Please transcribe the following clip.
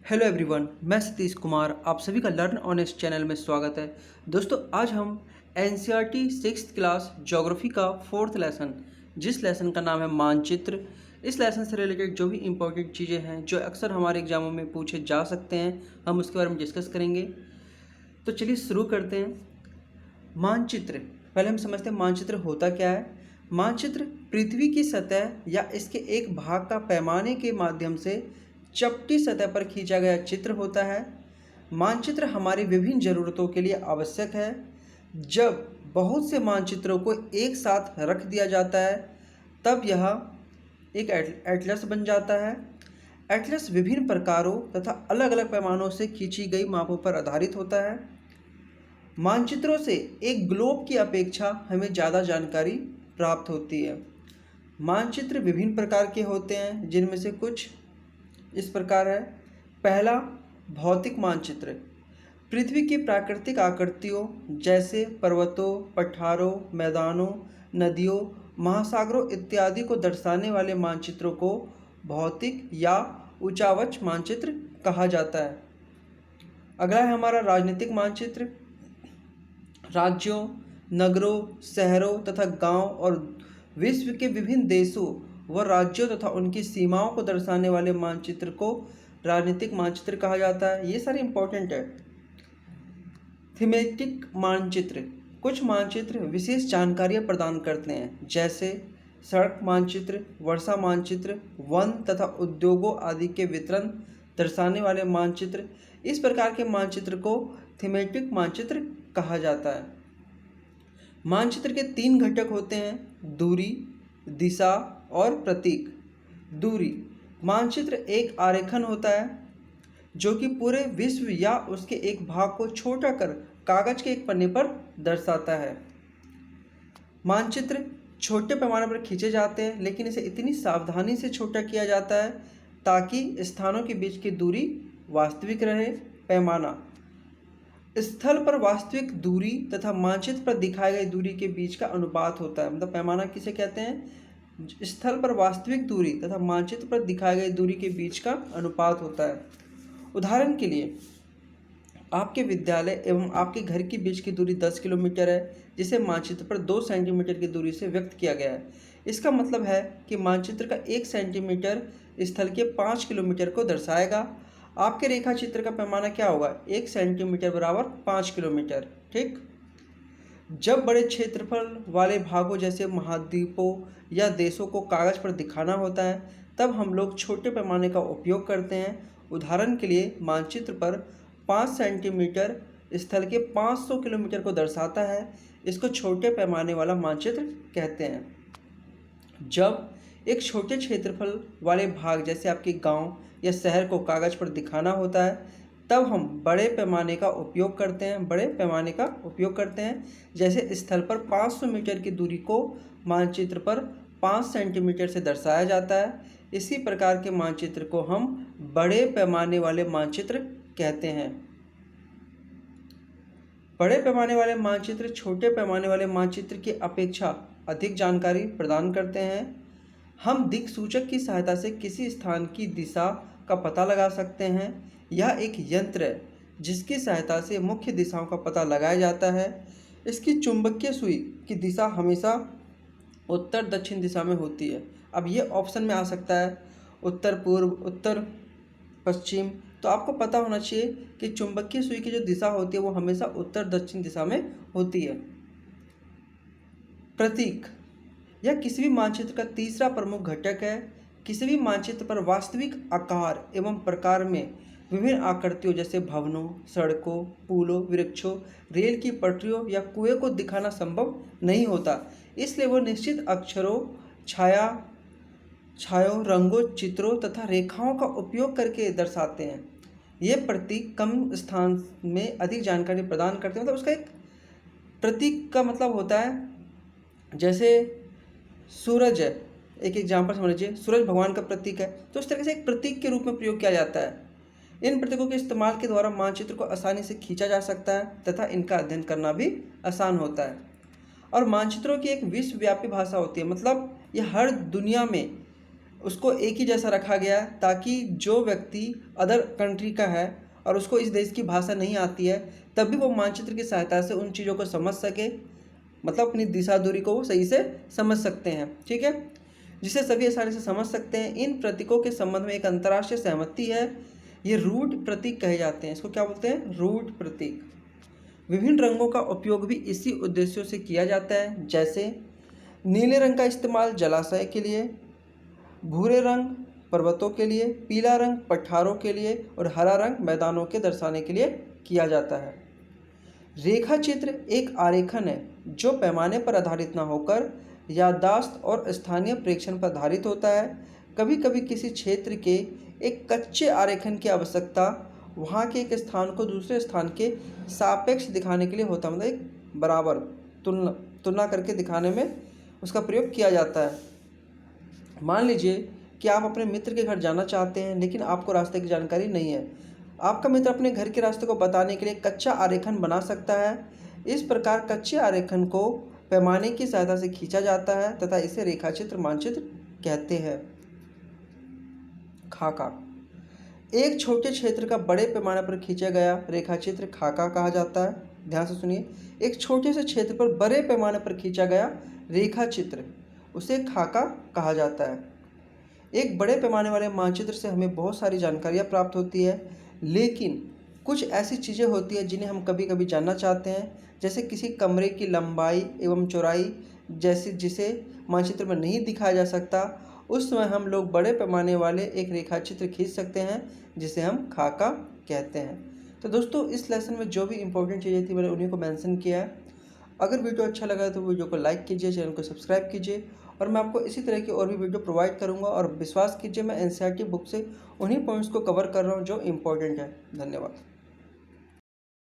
Hello everyone, मैं सतीश कुमार। आप सभी का लर्न ऑन इस चैनल में स्वागत है। दोस्तों, आज हम एनसीईआरटी सिक्स्थ क्लास ज्योग्राफी का फोर्थ लेसन, जिस लेसन का नाम है मानचित्र, इस लेसन से रिलेटेड जो भी इंपॉर्टेंट चीज़ें हैं जो अक्सर हमारे एग्जामों में पूछे जा सकते हैं, हम उसके बारे में डिस्कस करेंगे। तो चलिए शुरू करते हैं। मानचित्र, पहले हम समझते हैं मानचित्र होता क्या है। मानचित्र पृथ्वी की सतह या इसके एक भाग का पैमाने के माध्यम से चपटी सतह पर खींचा गया चित्र होता है। मानचित्र हमारी विभिन्न ज़रूरतों के लिए आवश्यक है। जब बहुत से मानचित्रों को एक साथ रख दिया जाता है तब यह एक एटलस बन जाता है। एटलस विभिन्न प्रकारों तथा अलग अलग पैमानों से खींची गई मापों पर आधारित होता है। मानचित्रों से एक ग्लोब की अपेक्षा हमें ज़्यादा जानकारी प्राप्त होती है। मानचित्र विभिन्न प्रकार के होते हैं, जिनमें से कुछ इस प्रकार है। पहला, भौतिक मानचित्र। पृथ्वी की प्राकृतिक आकृतियों जैसे पर्वतों, पठारों, मैदानों, नदियों, महासागरों इत्यादि को दर्शाने वाले मानचित्रों को भौतिक या उचावच मानचित्र कहा जाता है। अगला है हमारा राजनीतिक मानचित्र। राज्यों, नगरों, शहरों तथा गांव और विश्व के विभिन्न देशों व राज्यों तथा उनकी सीमाओं को दर्शाने वाले मानचित्र को राजनीतिक मानचित्र कहा जाता है। ये सारे इंपॉर्टेंट है। थीमेटिक मानचित्र, कुछ मानचित्र विशेष जानकारियाँ प्रदान करते हैं, जैसे सड़क मानचित्र, वर्षा मानचित्र, वन तथा उद्योगों आदि के वितरण दर्शाने वाले मानचित्र। इस प्रकार के मानचित्र को थीमेटिक मानचित्र कहा जाता है। मानचित्र के 3 घटक होते हैं: दूरी, दिशा और प्रतीक। दूरी, मानचित्र एक आरेखन होता है जो कि पूरे विश्व या उसके एक भाग को छोटा कर कागज के एक पन्ने पर दर्शाता है। मानचित्र छोटे पैमाने पर खींचे जाते हैं, लेकिन इसे इतनी सावधानी से छोटा किया जाता है ताकि स्थानों के बीच की दूरी वास्तविक रहे। पैमाना, स्थल पर वास्तविक दूरी तथा मानचित्र पर दिखाई गई दूरी के बीच का अनुपात होता है। मतलब पैमाना किसे कहते हैं? स्थल पर वास्तविक दूरी तथा मानचित्र पर दिखाई गई दूरी के बीच का अनुपात होता है। उदाहरण के लिए, आपके विद्यालय एवं आपके घर के बीच की दूरी 10 किलोमीटर है, जिसे मानचित्र पर 2 सेंटीमीटर की दूरी से व्यक्त किया गया है। इसका मतलब है कि मानचित्र का 1 सेंटीमीटर स्थल के 5 किलोमीटर को दर्शाएगा। आपके रेखा चित्र का पैमाना क्या होगा? 1 सेंटीमीटर बराबर 5 किलोमीटर। ठीक। जब बड़े क्षेत्रफल वाले भागों जैसे महाद्वीपों या देशों को कागज पर दिखाना होता है तब हम लोग छोटे पैमाने का उपयोग करते हैं। उदाहरण के लिए, मानचित्र पर 5 सेंटीमीटर स्थल के 500 किलोमीटर को दर्शाता है। इसको छोटे पैमाने वाला मानचित्र कहते हैं। जब एक छोटे क्षेत्रफल वाले भाग जैसे आपके गांव या शहर को कागज पर दिखाना होता है तब हम बड़े पैमाने का उपयोग करते हैं। जैसे स्थल पर 500 मीटर की दूरी को मानचित्र पर 5 सेंटीमीटर से दर्शाया जाता है। इसी प्रकार के मानचित्र को हम बड़े पैमाने वाले मानचित्र कहते हैं। बड़े पैमाने वाले मानचित्र छोटे पैमाने वाले मानचित्र की अपेक्षा अधिक जानकारी प्रदान करते हैं। हम दिक्सूचक की सहायता से किसी स्थान की दिशा का पता लगा सकते हैं। यह एक यंत्र है जिसकी सहायता से मुख्य दिशाओं का पता लगाया जाता है। इसकी चुंबकीय सुई की दिशा हमेशा उत्तर दक्षिण दिशा में होती है। अब ये ऑप्शन में आ सकता है उत्तर पूर्व, उत्तर पश्चिम, तो आपको पता होना चाहिए कि चुंबकीय सुई की जो दिशा होती है वो हमेशा उत्तर दक्षिण दिशा में होती है। प्रतीक, यह किसी भी मानचित्र का तीसरा प्रमुख घटक है। किसी भी मानचित्र पर वास्तविक आकार एवं प्रकार में विभिन्न आकृतियों जैसे भवनों, सड़कों, पुलों, वृक्षों, रेल की पटरियों या कुएं को दिखाना संभव नहीं होता। इसलिए वो निश्चित अक्षरों, छायों, रंगों, चित्रों तथा रेखाओं का उपयोग करके दर्शाते हैं। ये प्रतीक कम स्थान में अधिक जानकारी प्रदान करते हैं। मतलब उसका एक प्रतीक का मतलब होता है, जैसे सूरज है, एक एग्जाम्पल समझ लीजिए, सूरज भगवान का प्रतीक है, तो इस तरह से एक प्रतीक के रूप में प्रयोग किया जाता है। इन प्रतीकों के इस्तेमाल के द्वारा मानचित्र को आसानी से खींचा जा सकता है तथा इनका अध्ययन करना भी आसान होता है। और मानचित्रों की एक विश्वव्यापी भाषा होती है, मतलब यह हर दुनिया में उसको एक ही जैसा रखा गया ताकि जो व्यक्ति अदर कंट्री का है और उसको इस देश की भाषा नहीं आती है तब भी वो मानचित्र की सहायता से उन चीज़ों को समझ सके, मतलब अपनी दिशा दूरी को वो सही से समझ सकते हैं। ठीक है, जिसे सभी आसानी से समझ सकते हैं। इन प्रतीकों के संबंध में एक अंतर्राष्ट्रीय सहमति है। ये रूट प्रतीक कहे जाते हैं। इसको क्या बोलते हैं? रूट प्रतीक। विभिन्न रंगों का उपयोग भी इसी उद्देश्यों से किया जाता है, जैसे नीले रंग का इस्तेमाल जलाशय के लिए, भूरे रंग पर्वतों के लिए, पीला रंग पठारों के लिए और हरा रंग मैदानों के दर्शाने के लिए किया जाता है। रेखा चित्र एक आरेखन है जो पैमाने पर आधारित न होकर याददाश्त और स्थानीय प्रेक्षण पर आधारित होता है। कभी कभी किसी क्षेत्र के एक कच्चे आरेखन की आवश्यकता वहाँ के एक स्थान को दूसरे स्थान के सापेक्ष दिखाने के लिए होता है, मतलब एक बराबर तुलना करके दिखाने में उसका प्रयोग किया जाता है। मान लीजिए कि आप अपने मित्र के घर जाना चाहते हैं लेकिन आपको रास्ते की जानकारी नहीं है। आपका मित्र अपने घर के रास्ते को बताने के लिए कच्चा आरेखन बना सकता है। इस प्रकार कच्चे आरेखन को पैमाने की सहायता से खींचा जाता है तथा इसे रेखाचित्र मानचित्र कहते हैं। खाका एक छोटे क्षेत्र का बड़े पैमाने पर खींचा गया रेखाचित्र खाका कहा जाता है। ध्यान से सुनिए, एक छोटे से क्षेत्र पर बड़े पैमाने पर खींचा गया रेखाचित्र उसे खाका कहा जाता है। एक बड़े पैमाने वाले मानचित्र से हमें बहुत सारी जानकारियाँ प्राप्त होती है, लेकिन कुछ ऐसी चीज़ें होती हैं जिन्हें हम कभी कभी जानना चाहते हैं, जैसे किसी कमरे की लंबाई एवं चौड़ाई जैसे जिसे मानचित्र में नहीं दिखाया जा सकता। उस समय हम लोग बड़े पैमाने वाले एक रेखाचित्र खींच सकते हैं जिसे हम खाका कहते हैं। तो दोस्तों, इस लेसन में जो भी इंपॉर्टेंट चीज़ें थी मैंने उन्हीं को मेंशन किया है। अगर वीडियो अच्छा लगा तो वीडियो को लाइक कीजिए, चैनल को सब्सक्राइब कीजिए और मैं आपको इसी तरह की और भी वीडियो प्रोवाइड करूंगा। और विश्वास कीजिए मैं एनसीईआरटी बुक से उन्हीं पॉइंट्स को कवर कर रहा हूं जो इम्पोर्टेंट है। धन्यवाद।